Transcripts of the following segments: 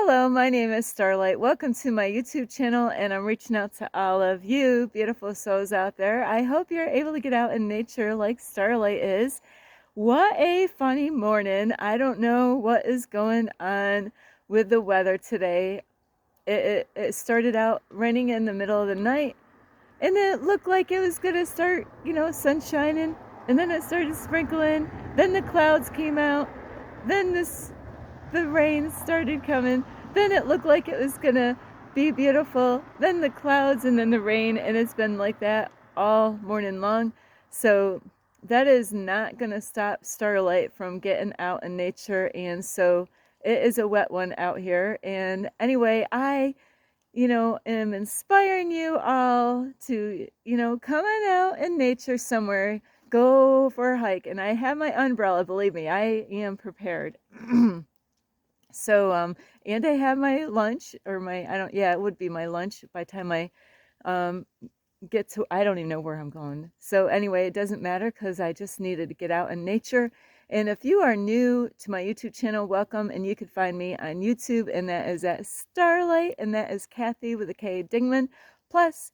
Hello, my name is Starlight. Welcome to my YouTube channel, and I'm reaching out to all of you beautiful souls out there. I hope you're able to get out in nature like Starlight is. What a funny morning. I don't know what is going on with the weather today. It started out raining in the middle of the night, and it looked like it was going to start, sun shining, and then it started sprinkling. Then the clouds came out. Then the rain started coming. Then it looked like it was gonna be beautiful. Then the clouds and then the rain, and it's been like that all morning long. So that is not gonna stop Starlight from getting out in nature, and so it is a wet one out here. And anyway, I am inspiring you all to, come on out in nature somewhere, go for a hike. And I have my umbrella, believe me, I am prepared. So, and I have my lunch, or it would be my lunch by the time I um, get to, I don't even know where I'm going. So anyway, it doesn't matter because I just needed to get out in nature. And if you are new to my YouTube channel, welcome. And you can find me on YouTube, and that is at Starlight, and that is Kathy with a K Dingman. Plus,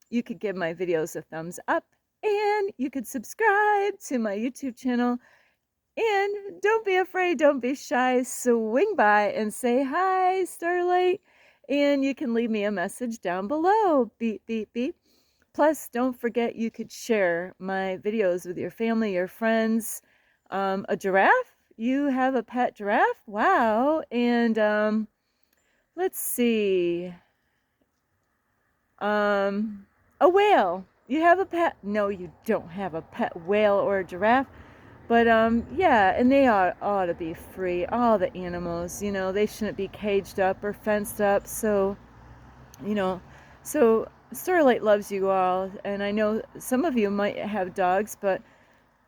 you could give my videos a thumbs up, and you could subscribe to my YouTube channel. And don't be afraid, don't be shy. Swing by and say hi, Starlight. And you can leave me a message down below. Beep, beep, beep. Plus, don't forget you could share my videos with your family, your friends. A giraffe? You have a pet giraffe? Wow. And let's see. A whale. You have a pet? No, you don't have a pet whale or a giraffe. But yeah, and they ought to be free. All the animals, they shouldn't be caged up or fenced up. So, you know, so Starlight loves you all, and I know some of you might have dogs, but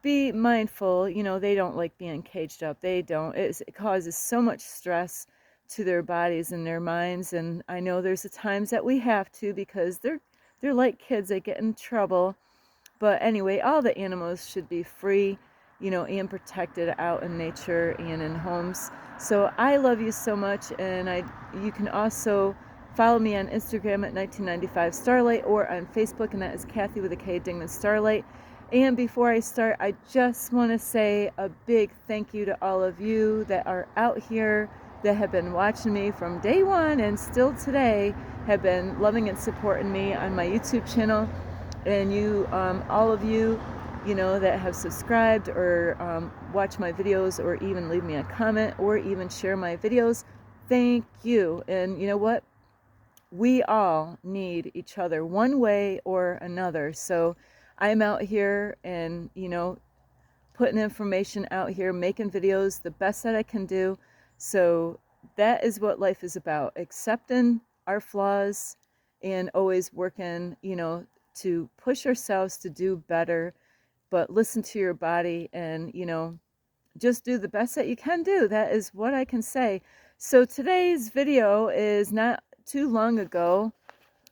be mindful. They don't like being caged up. They don't. It causes so much stress to their bodies and their minds. And I know there's the times that we have to, because they're like kids. They get in trouble. But anyway, all the animals should be free, and protected out in nature and in homes. So I love you so much, and you can also follow me on Instagram at 1995 Starlight, or on Facebook, and that is Kathy with a K Dingman Starlight. And before I start, I just want to say a big thank you to all of you that are out here, that have been watching me from day one and still today have been loving and supporting me on my YouTube channel. And you, all of you, that have subscribed or watch my videos, or even leave me a comment, or even share my videos, thank you. And you know what? We all need each other one way or another. So I'm out here and, putting information out here, making videos the best that I can do. So that is what life is about: accepting our flaws and always working, to push ourselves to do better. But listen to your body, and just do the best that you can do. That is what I can say. So today's video is not too long ago,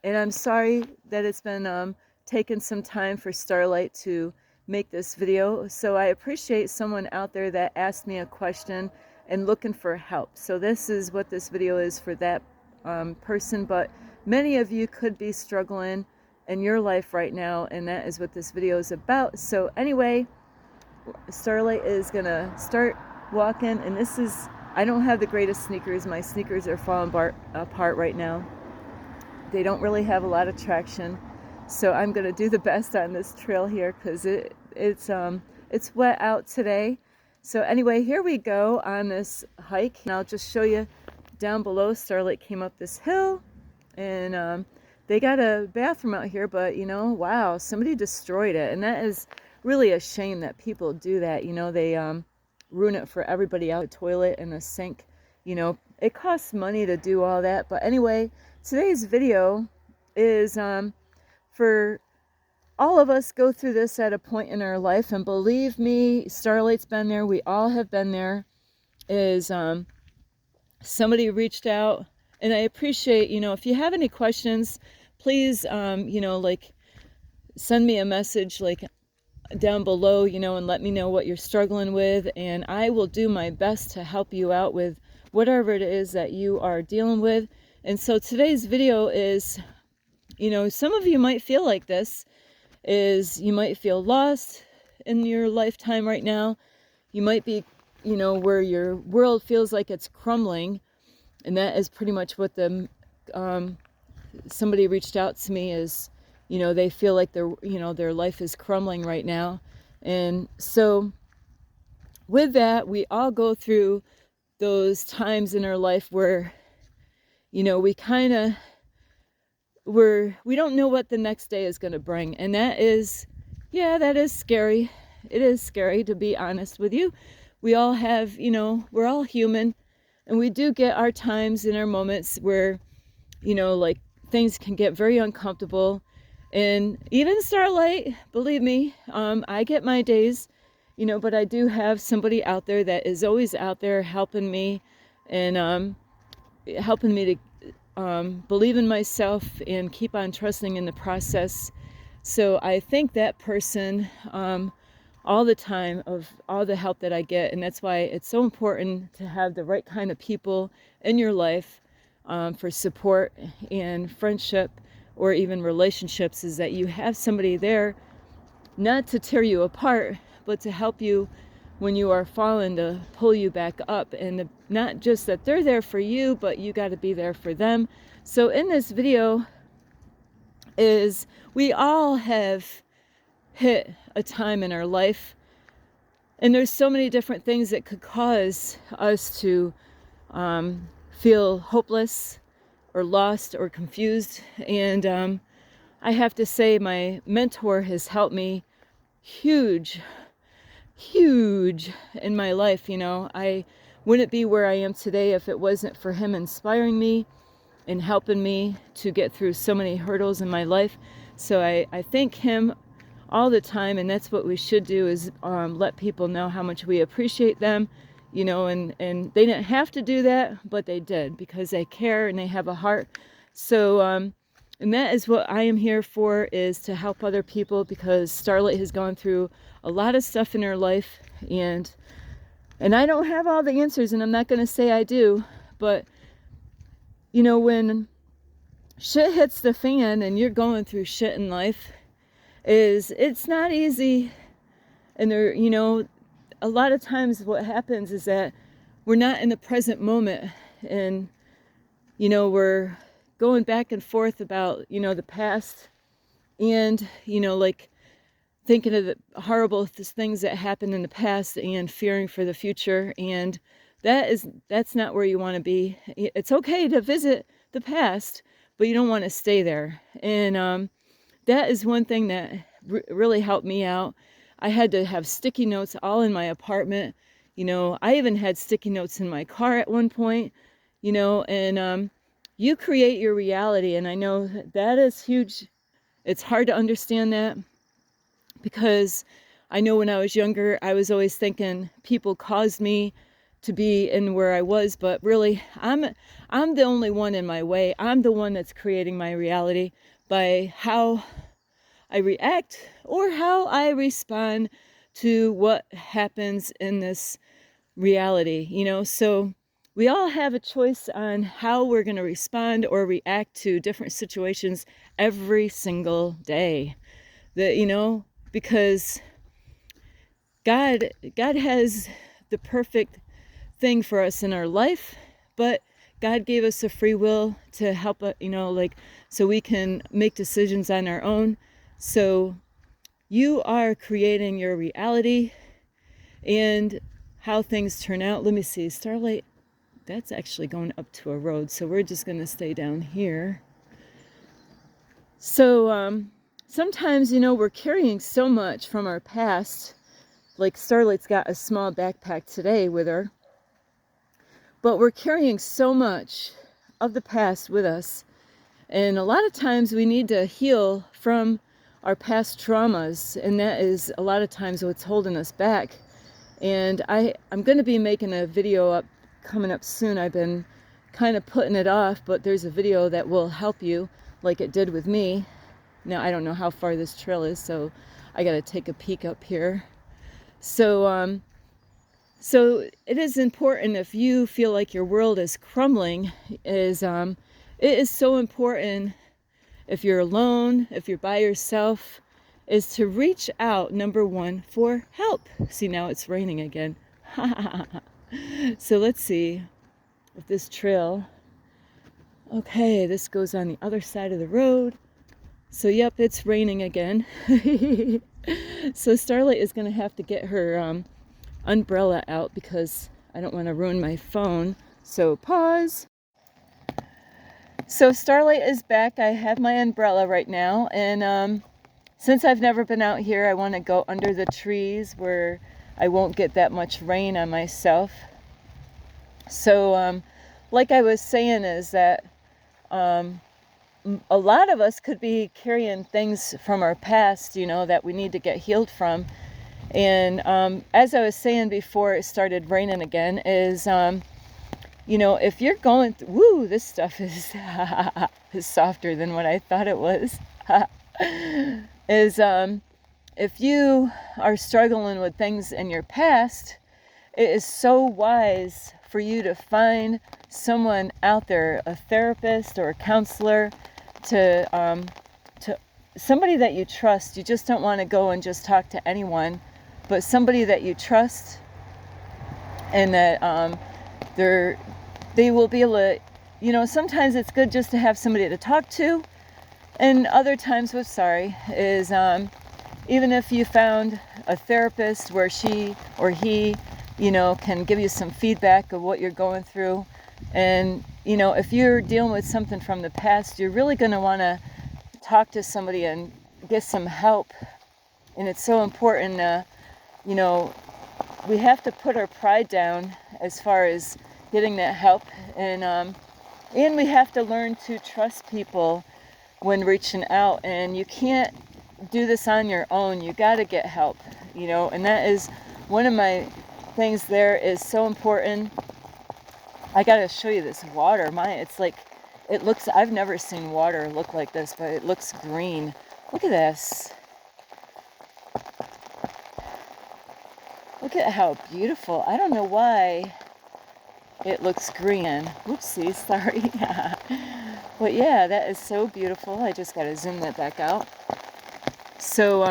and I'm sorry that it's been taking some time for Starlight to make this video. So I appreciate someone out there that asked me a question and looking for help. So this is what this video is for that person. But many of you could be struggling in your life right now, and that is what this video is about. So anyway, Starlight is gonna start walking, and I don't have the greatest sneakers. My sneakers are falling apart right now. They don't really have a lot of traction, so I'm gonna do the best on this trail here, because it's wet out today. So anyway, here we go on this hike, and I'll just show you down below. Starlight came up this hill, and they got a bathroom out here, but wow, somebody destroyed it. And that is really a shame that people do that. They ruin it for everybody out. A toilet and a sink, it costs money to do all that. But anyway, today's video is for all of us go through this at a point in our life. And believe me, Starlight's been there. We all have been there. Is somebody reached out. And I appreciate, if you have any questions, please, like, send me a message, like, down below, and let me know what you're struggling with. And I will do my best to help you out with whatever it is that you are dealing with. And so today's video is, some of you might feel like this, is you might feel lost in your lifetime right now. You might be, where your world feels like it's crumbling. And that is pretty much what somebody reached out to me is, they feel like their life is crumbling right now. And so with that, we all go through those times in our life where, we don't know what the next day is going to bring. And that is scary. It is scary, to be honest with you. We all have, we're all human, and we do get our times and our moments where, like things can get very uncomfortable. And even Starlight, believe me, I get my days, but I do have somebody out there that is always out there helping me and helping me to believe in myself and keep on trusting in the process. So I thank that person all the time of all the help that I get. And that's why it's so important to have the right kind of people in your life for support and friendship, or even relationships, is that you have somebody there not to tear you apart, but to help you when you are falling, to pull you back up. And not just that they're there for you, but you got to be there for them. So in this video is, we all have hit a time in our life, and there's so many different things that could cause us to feel hopeless or lost or confused. And I have to say, my mentor has helped me huge in my life. I wouldn't be where I am today if it wasn't for him inspiring me and helping me to get through so many hurdles in my life. So I thank him all the time, and that's what we should do, is let people know how much we appreciate them, and they didn't have to do that, but they did, because they care and they have a heart. So and that is what I am here for, is to help other people, because Starlight has gone through a lot of stuff in her life, and I don't have all the answers, and I'm not going to say I do, but when shit hits the fan and you're going through shit in life, it's not easy. And there, a lot of times what happens is that we're not in the present moment, and we're going back and forth about the past, and like thinking of the horrible things that happened in the past and fearing for the future. And that's not where you want to be. It's okay to visit the past, but you don't want to stay there. And that is one thing that really helped me out. I had to have sticky notes all in my apartment. I even had sticky notes in my car at one point, and you create your reality. And I know that is huge. It's hard to understand that, because I know when I was younger, I was always thinking people caused me to be in where I was, but really I'm the only one in my way. I'm the one that's creating my reality by how I react or how I respond to what happens in this reality, So we all have a choice on how we're going to respond or react to different situations every single day. Because God has the perfect thing for us in our life, but God gave us a free will to help, so we can make decisions on our own. So you are creating your reality and how things turn out. Let me see, Starlight, that's actually going up to a road, so we're just going to stay down here. So sometimes, we're carrying so much from our past. Like Starlight's got a small backpack today with her, but we're carrying so much of the past with us. And a lot of times we need to heal from our past traumas, and that is a lot of times what's holding us back. And I'm going to be making a video coming up soon. I've been kind of putting it off, but there's a video that will help you, like it did with me. Now I don't know how far this trail is, so I got to take a peek up here. So So it is important, if you feel like your world is crumbling, it is so important, if you're alone, if you're by yourself, is to reach out, number one, for help. See, now it's raining again. So let's see if this trail, okay, this goes on the other side of the road. So yep, it's raining again. So Starlight is going to have to get her umbrella out because I don't want to ruin my phone. So pause. So Starlight is back. I have my umbrella right now, and since I've never been out here, I want to go under the trees where I won't get that much rain on myself. So like I was saying, is that a lot of us could be carrying things from our past, that we need to get healed from. And as I was saying before it started raining again, is if you're going woo, this stuff is is softer than what I thought it was. Is if you are struggling with things in your past, it is so wise for you to find someone out there, a therapist or a counselor, to somebody that you trust. You just don't want to go and just talk to anyone, but somebody that you trust, and that they will be able to, sometimes it's good just to have somebody to talk to, and other times, is even if you found a therapist where she or he, can give you some feedback of what you're going through. And, if you're dealing with something from the past, you're really going to want to talk to somebody and get some help. And it's so important, we have to put our pride down as far as getting that help. And we have to learn to trust people when reaching out. And you can't do this on your own. You got to get help, and that is one of my things there is so important. I got to show you this water. It looks, I've never seen water look like this, but it looks green. Look at this. Look at how beautiful. I don't know why it looks green. Whoopsie, sorry. But yeah, that is so beautiful. I just got to zoom that back out. So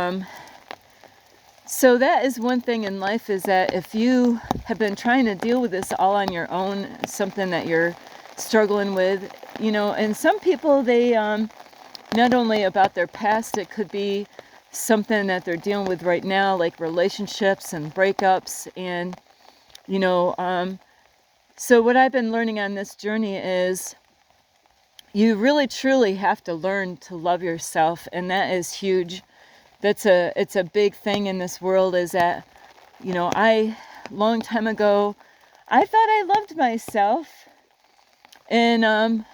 that is one thing in life, is that if you have been trying to deal with this all on your own, something that you're struggling with, and some people, they, not only about their past, it could be something that they're dealing with right now, like relationships and breakups. And, so what I've been learning on this journey is you really truly have to learn to love yourself. And that is huge. It's a big thing in this world, is that, long time ago, I thought I loved myself. And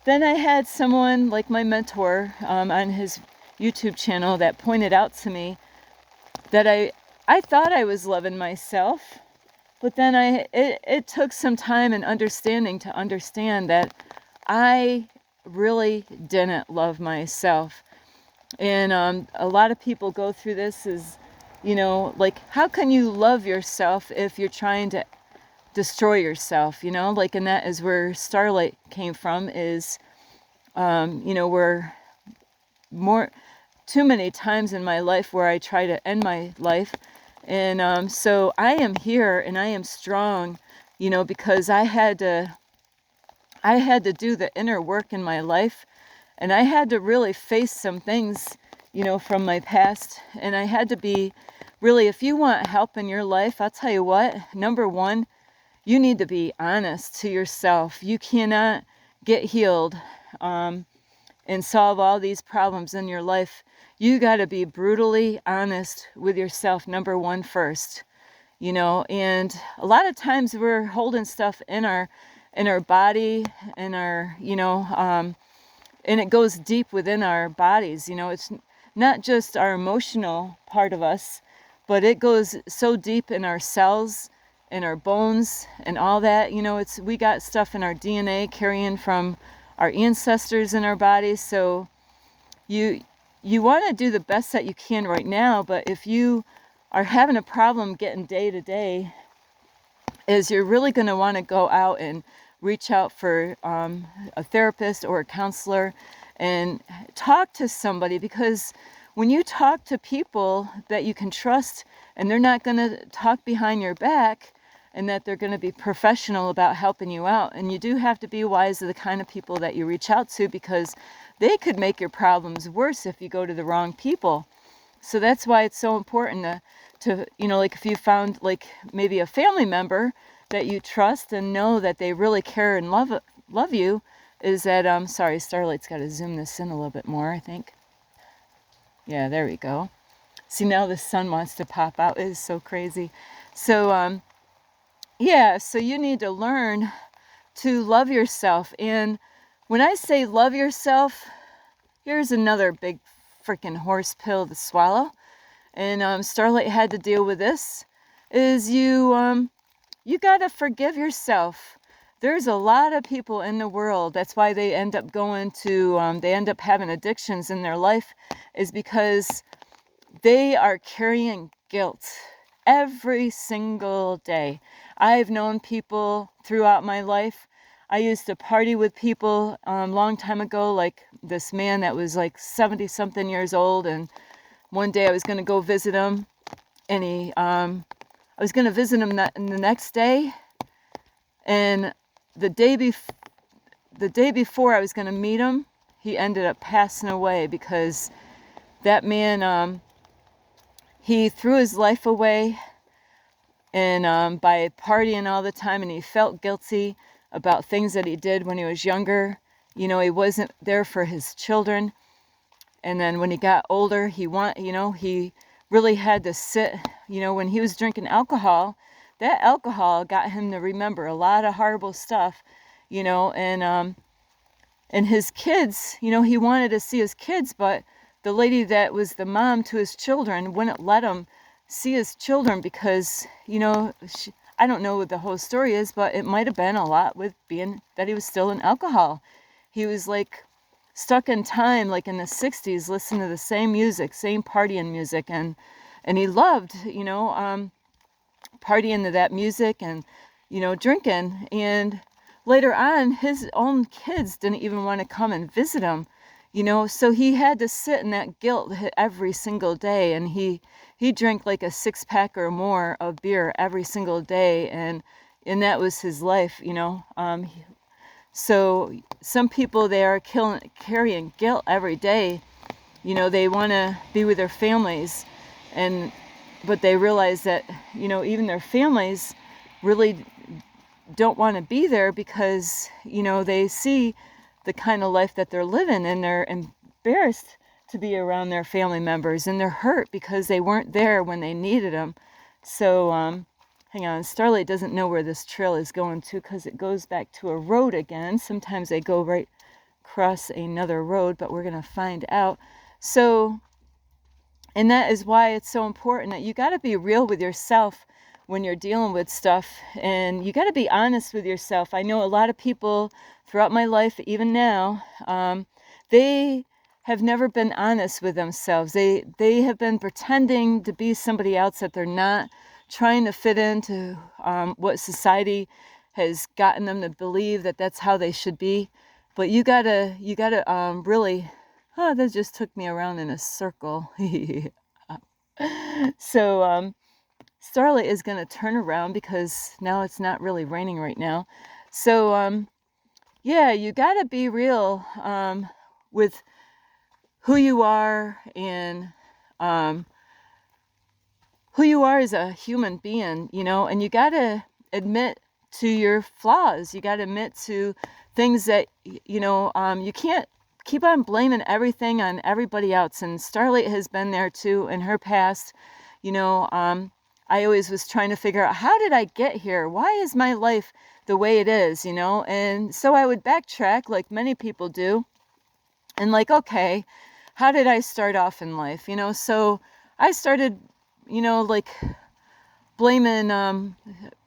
then I had someone like my mentor on his YouTube channel that pointed out to me that I thought I was loving myself, but then it took some time and understanding to understand that I really didn't love myself. And a lot of people go through this, is, how can you love yourself if you're trying to destroy yourself, and that is where Starlight came from, is, where too many times in my life where I try to end my life. And so I am here and I am strong, because I had to do the inner work in my life, and I had to really face some things, from my past. And I had to be really, if you want help in your life, I'll tell you what, number one, you need to be honest to yourself. You cannot get healed and solve all these problems in your life. You got to be brutally honest with yourself, number one, first. And a lot of times we're holding stuff in our body, in our, and it goes deep within our bodies. It's not just our emotional part of us, but it goes so deep in our cells, in our bones, and all that. We got stuff in our DNA carrying from our ancestors in our bodies. So you want to do the best that you can right now, but if you are having a problem getting day to day, is you're really going to want to go out and reach out for a therapist or a counselor and talk to somebody, because when you talk to people that you can trust and they're not going to talk behind your back, and that they're going to be professional about helping you out, and you do have to be wise of the kind of people that you reach out to, because they could make your problems worse if you go to the wrong people. So that's why it's so important to like if you found like maybe a family member that you trust and know that they really care and love you, is that sorry, Starlight's got to zoom this in a little bit more, I think. Yeah, there we go. See, now the sun wants to pop out. It is so crazy. So yeah, so you need to learn to love yourself. And when I say love yourself, here's another big freaking horse pill to swallow. And Starlight had to deal with this, is you got to forgive yourself. There's a lot of people in the world, that's why they end up going to, they end up having addictions in their life, is because they are carrying guilt every single day. I've known people throughout my life. I used to party with people a long time ago, like this man that was like 70 something years old, and one day I was going to go visit him, and I was going to visit him the next day, and the day before I was going to meet him, he ended up passing away, because that man, he threw his life away, and by partying all the time, and he felt guilty about things that he did when he was younger. He wasn't there for his children. And then when he got older, he really had to sit, when he was drinking alcohol, that alcohol got him to remember a lot of horrible stuff, and his kids, he wanted to see his kids, but the lady that was the mom to his children wouldn't let him see his children, because, I don't know what the whole story is, but it might have been a lot with being that he was still in alcohol. He was like stuck in time, like in the 60s, listening to the same music, same partying music, and he loved, partying to that music and, drinking. And later on, his own kids didn't even want to come and visit him, so he had to sit in that guilt every single day, and he drank like a 6-pack or more of beer every single day, and that was his life, so some people, they are carrying guilt every day. They want to be with their families, but they realize that, even their families really don't want to be there, because, they see the kind of life that they're living, and they're embarrassed to be around their family members, and they're hurt because they weren't there when they needed them. So, hang on, Starlight doesn't know where this trail is going to, because it goes back to a road again. Sometimes they go right across another road, but we're going to find out. So, and that is why it's so important that you got to be real with yourself when you're dealing with stuff, and you got to be honest with yourself. I know a lot of people throughout my life, even now, they have never been honest with themselves. They have been pretending to be somebody else that they're not, trying to fit into what society has gotten them to believe that that's how they should be. But you gotta really, that just took me around in a circle. So Starlight is gonna turn around, because now it's not really raining right now. So yeah, you gotta be real with who you are, and who you are as a human being, and you got to admit to your flaws. You got to admit to things that, you can't keep on blaming everything on everybody else. And Starlight has been there too in her past. I always was trying to figure out, how did I get here? Why is my life the way it is, And so I would backtrack, like many people do, and like, okay, how did I start off in life? So I started, like blaming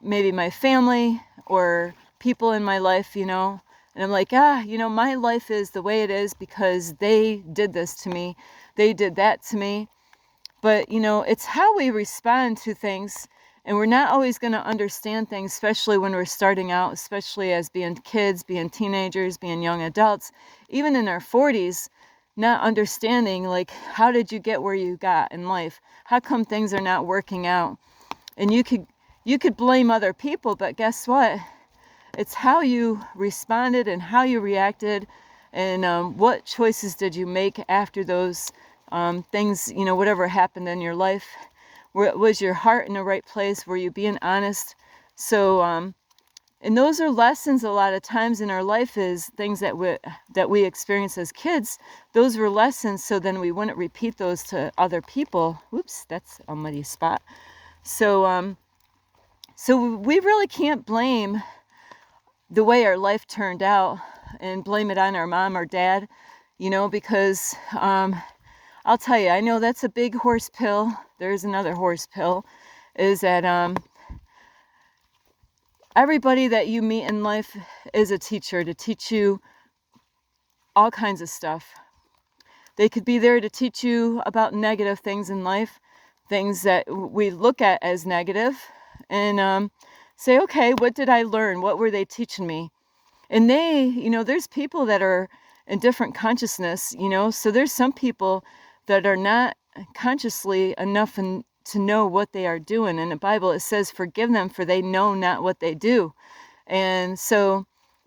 maybe my family or people in my life, and I'm like, my life is the way it is because they did this to me, they did that to me. But it's how we respond to things And we're not always going to understand things, especially when we're starting out, especially as being kids, being teenagers, being young adults, even in our 40s, not understanding, like, how did you get where you got in life? How come things are not working out? And you could blame other people, but guess what? It's how you responded and how you reacted, and what choices did you make after those things, whatever happened in your life. Was your heart in the right place? Were you being honest? So, and those are lessons a lot of times in our life, is things that we experience as kids. Those were lessons, so then we wouldn't repeat those to other people. Whoops, that's a muddy spot. So we really can't blame the way our life turned out and blame it on our mom or dad, because I'll tell you, I know that's a big horse pill. There's another horse pill, is that everybody that you meet in life is a teacher to teach you all kinds of stuff. They could be there to teach you about negative things in life, things that we look at as negative, and say, okay, what did I learn? What were they teaching me? And they, there's people that are in different consciousness, so there's some people that are not consciously enough to know what they are doing. In the Bible, it says, forgive them, for they know not what they do. And so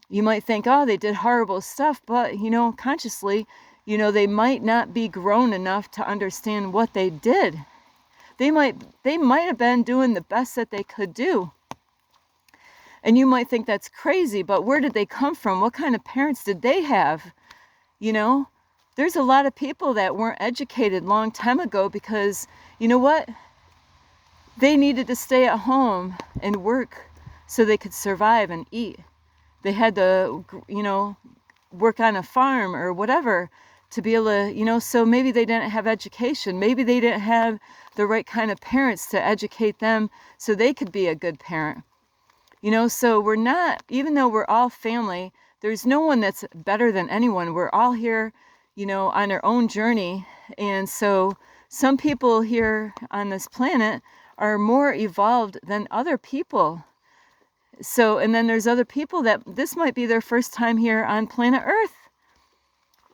you might think, oh, they did horrible stuff, but, consciously, they might not be grown enough to understand what they did. They might have been doing the best that they could do. And you might think that's crazy, but where did they come from? What kind of parents did they have? There's a lot of people that weren't educated long time ago because, you know what? They needed to stay at home and work so they could survive and eat. They had to, work on a farm or whatever to be able to, so maybe they didn't have education. Maybe they didn't have the right kind of parents to educate them so they could be a good parent. So we're not, even though we're all family, there's no one that's better than anyone. We're all here, on our own journey. And so some people here on this planet are more evolved than other people. So, and then there's other people that this might be their first time here on planet Earth.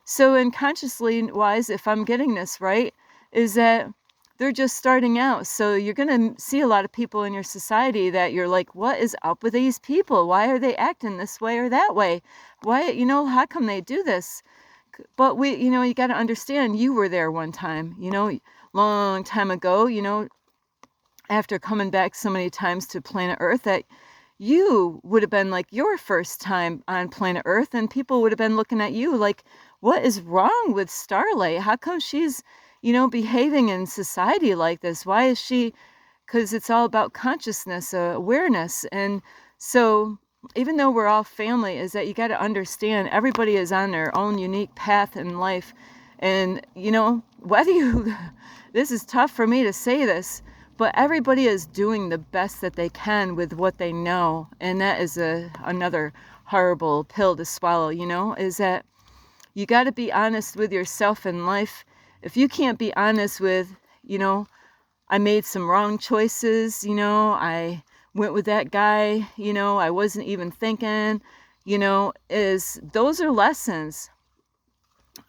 So, and consciously wise, if I'm getting this right, is that they're just starting out. So you're going to see a lot of people in your society that you're like, what is up with these people? Why are they acting this way or that way? Why, how come they do this? But you got to understand, you were there one time, long time ago, after coming back so many times to planet Earth, that you would have been like your first time on planet Earth, and people would have been looking at you like, what is wrong with Starlight? How come she's, behaving in society like this? Why is she? Because it's all about consciousness, awareness. And so even though we're all family, is that you got to understand everybody is on their own unique path in life. And, whether you, this is tough for me to say this, but everybody is doing the best that they can with what they know. And that is another horrible pill to swallow, is that you got to be honest with yourself in life. If you can't be honest with, I made some wrong choices, I went with that guy, I wasn't even thinking, those are lessons.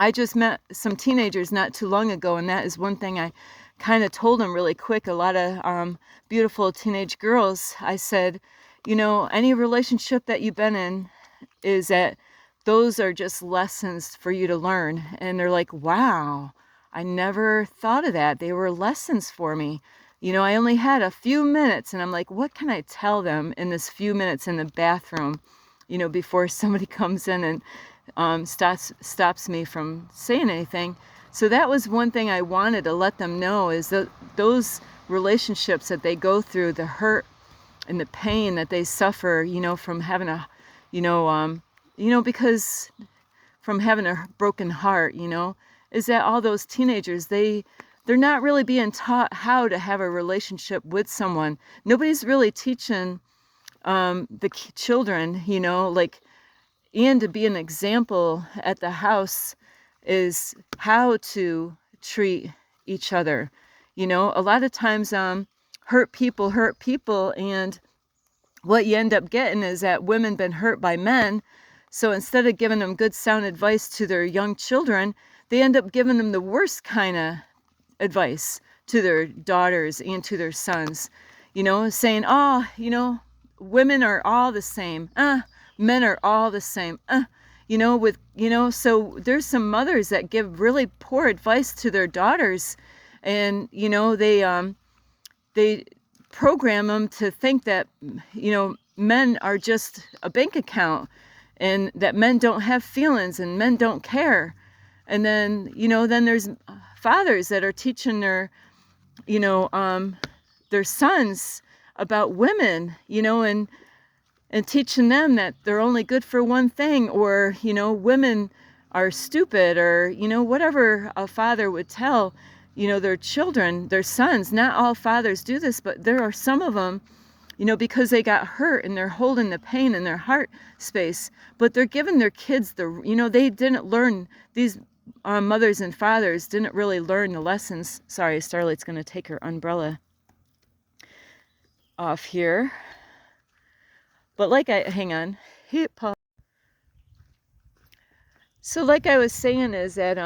I just met some teenagers not too long ago, and that is one thing I kind of told them really quick. A lot of beautiful teenage girls. I said, any relationship that you've been in, is that those are just lessons for you to learn. And they're like, wow, I never thought of that. They were lessons for me. I only had a few minutes, and I'm like, what can I tell them in this few minutes in the bathroom, before somebody comes in and stops me from saying anything. So that was one thing I wanted to let them know, is that those relationships that they go through, the hurt and the pain that they suffer, from having a, because from having a broken heart, is that all those teenagers, they're not really being taught how to have a relationship with someone. Nobody's really teaching the children, and to be an example at the house is how to treat each other. A lot of times hurt people, and what you end up getting is that women been hurt by men. So instead of giving them good sound advice to their young children, they end up giving them the worst kind of advice to their daughters and to their sons, saying, oh, women are all the same. Men are all the same. So there's some mothers that give really poor advice to their daughters, and, they program them to think that, men are just a bank account, and that men don't have feelings and men don't care. And then, then there's fathers that are teaching their sons about women, and teaching them that they're only good for one thing, or, women are stupid, or, whatever a father would tell, their children, their sons. Not all fathers do this, but there are some of them, because they got hurt and they're holding the pain in their heart space, but they're giving their kids they didn't learn, these mothers and fathers didn't really learn the lessons. Sorry, Starlight's going to take her umbrella off here. But hang on. So like I was saying is that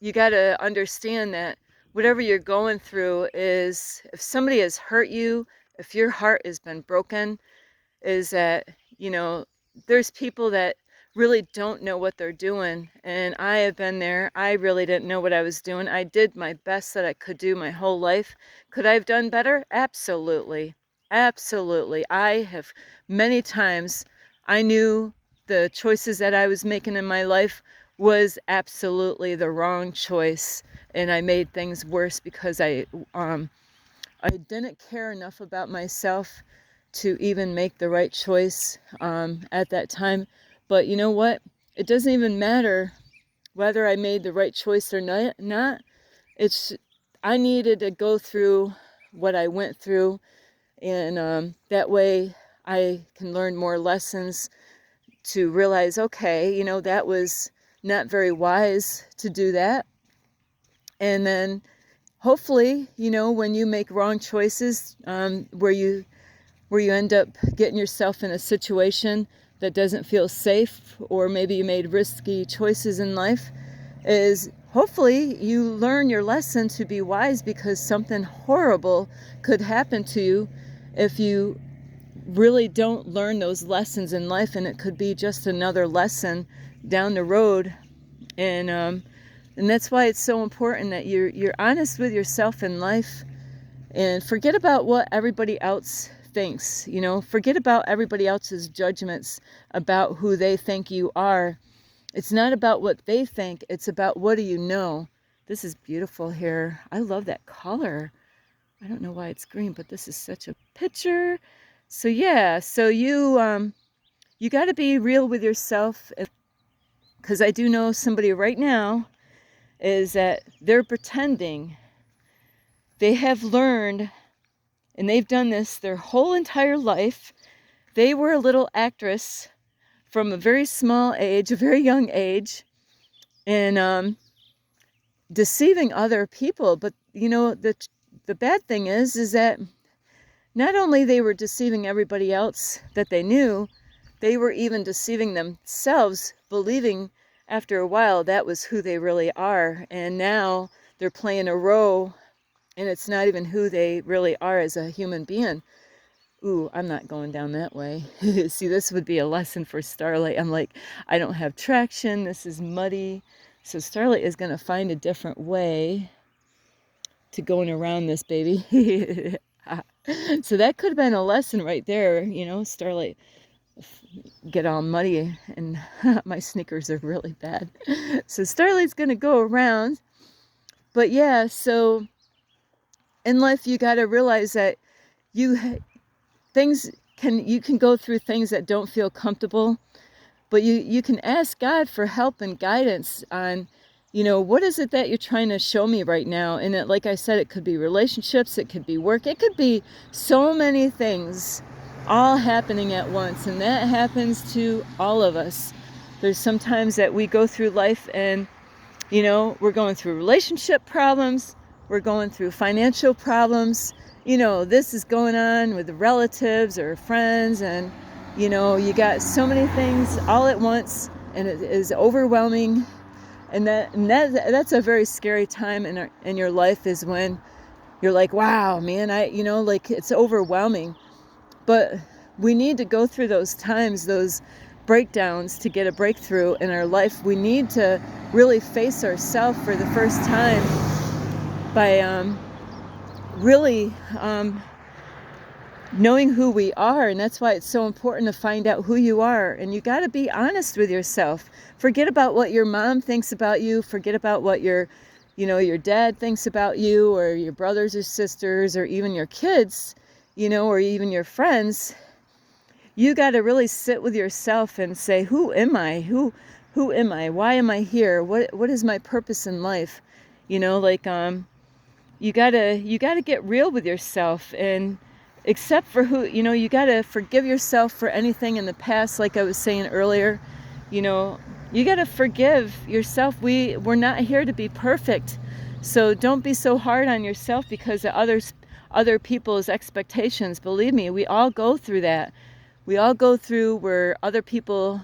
you got to understand that whatever you're going through is, if somebody has hurt you, if your heart has been broken, is that, there's people that really don't know what they're doing. And I have been there. I really didn't know what I was doing. I did my best that I could do my whole life. Could I have done better? Absolutely. Absolutely. I have many times, I knew the choices that I was making in my life was absolutely the wrong choice. And I made things worse because I didn't care enough about myself to even make the right choice at that time. But you know what? It doesn't even matter whether I made the right choice or not. I needed to go through what I went through, and that way I can learn more lessons to realize, okay, that was not very wise to do that. And then hopefully, when you make wrong choices, where you end up getting yourself in a situation that doesn't feel safe, or maybe you made risky choices in life, is hopefully you learn your lesson to be wise, because something horrible could happen to you if you really don't learn those lessons in life, and it could be just another lesson down the road. And that's why it's so important that you're honest with yourself in life, and forget about what everybody else thinks. Forget about everybody else's judgments about who they think you are. It's not about what they think, it's about what do you know. This is beautiful here. I love that color. I don't know why it's green, but this is such a picture. So yeah, so you got to be real with yourself, because I do know somebody right now is that they're pretending. They have learned, and they've done this their whole entire life. They were a little actress from a very small age, a very young age, and deceiving other people. But the bad thing is that not only they were deceiving everybody else that they knew, they were even deceiving themselves, believing after a while that was who they really are. And now they're playing a role, and it's not even who they really are as a human being. Ooh, I'm not going down that way. See, this would be a lesson for Starlight. I'm like, I don't have traction. This is muddy. So Starlight is going to find a different way to going around this baby. So that could have been a lesson right there. Starlight get all muddy, and my sneakers are really bad. So Starlight's going to go around. But yeah, so in life you got to realize that you can go through things that don't feel comfortable, but you can ask God for help and guidance on, what is it that you're trying to show me right now? And like I said, it could be relationships, it could be work, it could be so many things all happening at once, and that happens to all of us. There's sometimes that we go through life and, we're going through relationship problems, we're going through financial problems, this is going on with the relatives or friends, and you got so many things all at once, and it is overwhelming. And that's a very scary time in your life, is when you're like, wow, man, like it's overwhelming. But we need to go through those times, those breakdowns, to get a breakthrough in our life. We need to really face ourselves for the first time by really knowing who we are. And that's why it's so important to find out who you are. And you got to be honest with yourself. Forget about what your mom thinks about you. Forget about what your dad thinks about you, or your brothers or sisters, or even your kids, or even your friends. You got to really sit with yourself and say, who am I? Who am I? Why am I here? What is my purpose in life? You gotta get real with yourself, and except for you gotta forgive yourself for anything in the past. Like I was saying earlier, you gotta forgive yourself. We're not here to be perfect, so don't be so hard on yourself because of other people's expectations. Believe me, we all go through that. We all go through where other people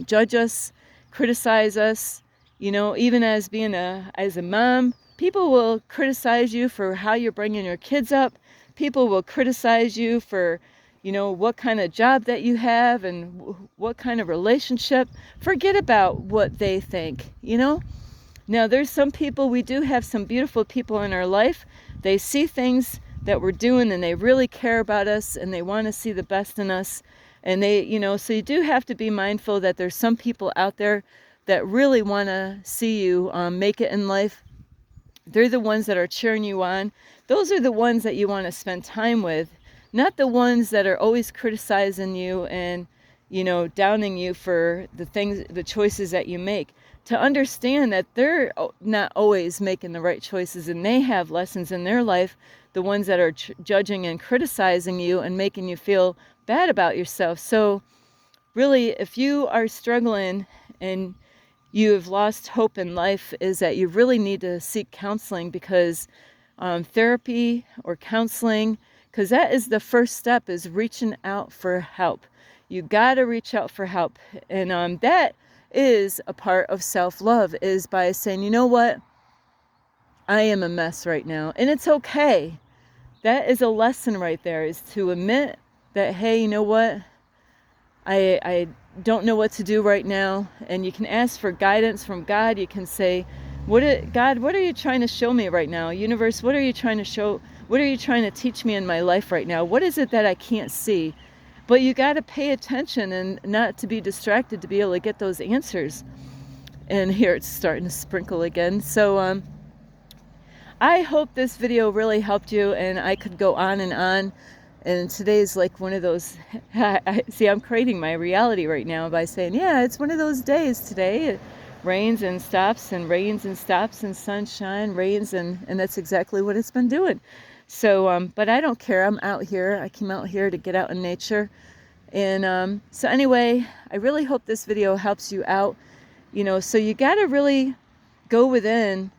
judge us, criticize us. Even as a mom, people will criticize you for how you're bringing your kids up. People will criticize you for, what kind of job that you have and what kind of relationship. Forget about what they think, Now, there's some people, we do have some beautiful people in our life. They see things that we're doing, and they really care about us, and they want to see the best in us. And so you do have to be mindful that there's some people out there that really want to see you make it in life. They're the ones that are cheering you on. Those are the ones that you want to spend time with, not the ones that are always criticizing you and, downing you for the choices that you make. To understand that they're not always making the right choices, and they have lessons in their life, the ones that are judging and criticizing you and making you feel bad about yourself. So really, if you are struggling and you have lost hope in life, is that you really need to seek counseling, because therapy or counseling, because that is the first step, is reaching out for help. You got to reach out for help. And that is a part of self-love, is by saying, you know what, I am a mess right now, and it's okay. That is a lesson right there, is to admit that, hey, you know what, I don't know what to do right now. And you can ask for guidance from God. You can say, God, what are you trying to show me right now? Universe, what are you trying to teach me in my life right now? What is it that I can't see? But you got to pay attention and not to be distracted to be able to get those answers. And here it's starting to sprinkle again. So I hope this video really helped you, and I could go on. And today's like one of those, I'm creating my reality right now by saying, yeah, it's one of those days today. It rains and stops, and rains and stops, and sunshine, rains, and that's exactly what it's been doing. So, but I don't care. I'm out here. I came out here to get out in nature. And so anyway, I really hope this video helps you out. So you got to really go within,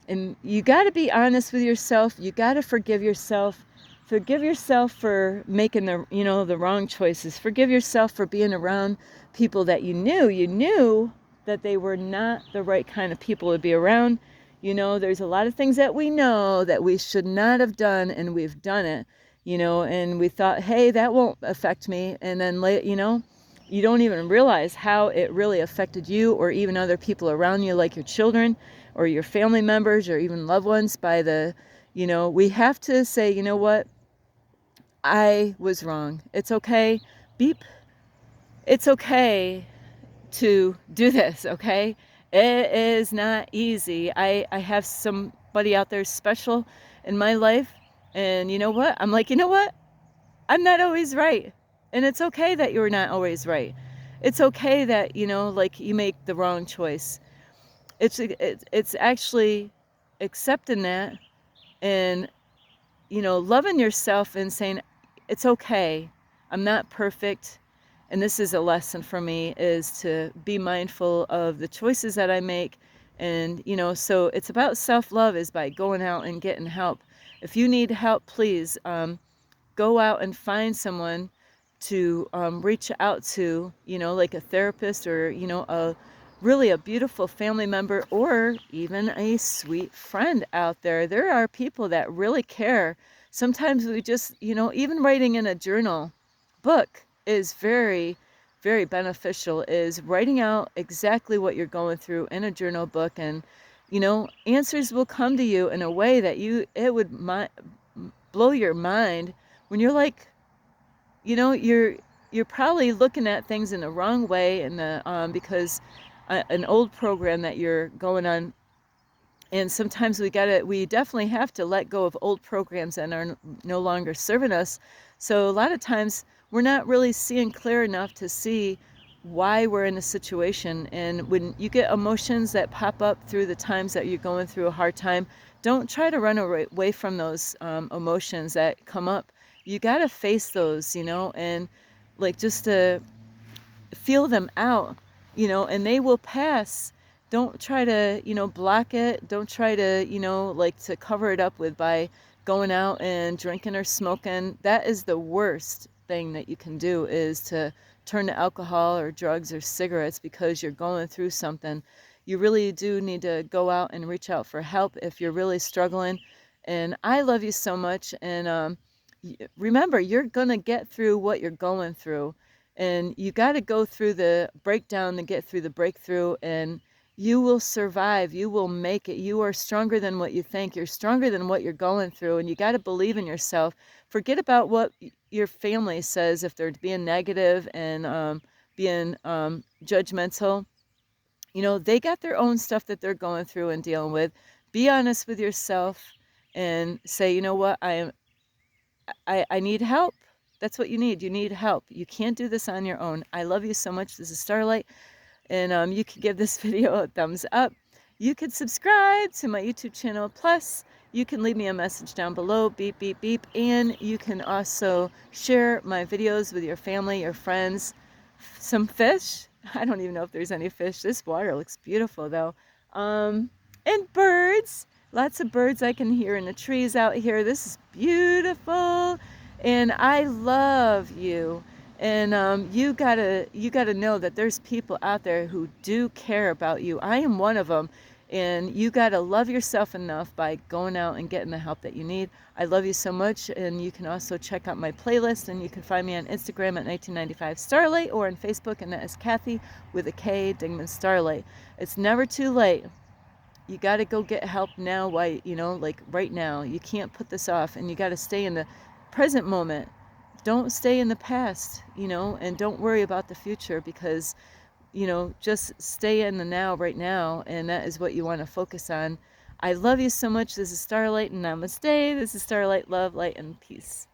and you got to be honest with yourself. You got to forgive yourself. Forgive yourself for making the wrong choices. Forgive yourself for being around people that you knew that they were not the right kind of people to be around. There's a lot of things that we know that we should not have done, and we've done it, and we thought, hey, that won't affect me. And then you don't even realize how it really affected you, or even other people around you, like your children or your family members, or even loved ones. We have to say, you know what? I was wrong. It's okay. Beep. It's okay to do this, okay? It is not easy. I have somebody out there special in my life, and you know what? I'm like, you know what? I'm not always right. And it's okay that you're not always right. It's okay that, you make the wrong choice. It's actually accepting that, and loving yourself and saying, it's okay, I'm not perfect, and this is a lesson for me, is to be mindful of the choices that I make. And so it's about self-love, is by going out and getting help. If you need help, please go out and find someone to reach out to, like a therapist, or, a really a beautiful family member, or even a sweet friend out there. There are people that really care. Sometimes we just, even writing in a journal book is very, very beneficial, is writing out exactly what you're going through in a journal book. And, answers will come to you in a way that it would blow your mind when you're like, you're probably looking at things in the wrong way, and the because an old program that you're going on. And sometimes we definitely have to let go of old programs that are no longer serving us. So a lot of times we're not really seeing clear enough to see why we're in a situation. And when you get emotions that pop up through the times that you're going through a hard time, don't try to run away from those emotions that come up. You got to face those, and like just to feel them out, and they will pass. Don't try to, block it. Don't try to, like to cover it up with by going out and drinking or smoking. That is the worst thing that you can do, is to turn to alcohol or drugs or cigarettes because you're going through something. You really do need to go out and reach out for help if you're really struggling. And I love you so much. And remember, you're going to get through what you're going through. And you got to go through the breakdown to get through the breakthrough, and you will survive. You will make it. You are stronger than what you think. You're stronger than what you're going through, and you got to believe in yourself. Forget about what your family says if they're being negative and being judgmental. They got their own stuff that they're going through and dealing with. Be honest with yourself and say, you know what, I need help. That's what you need. You need help. You can't do this on your own. I love you so much. This is Starlight. And you can give this video a thumbs up. You can subscribe to my YouTube channel. Plus, you can leave me a message down below. Beep, beep, beep. And you can also share my videos with your family, your friends. Some fish. I don't even know if there's any fish. This water looks beautiful, though. And birds. Lots of birds I can hear in the trees out here. This is beautiful, and I love you. And you gotta know that there's people out there who do care about you. I am one of them, and you gotta love yourself enough by going out and getting the help that you need. I love you so much, and you can also check out my playlist, and you can find me on Instagram at 1995 Starlight, or on Facebook, and that is Kathy with a K, Dingman Starlight. It's never too late. You got to go get help now. Why, like right now. You can't put this off, and you got to stay in the present moment. Don't stay in the past, and don't worry about the future, because, just stay in the now right now, and that is what you want to focus on. I love you so much. This is Starlight, and namaste. This is Starlight, love, light, and peace.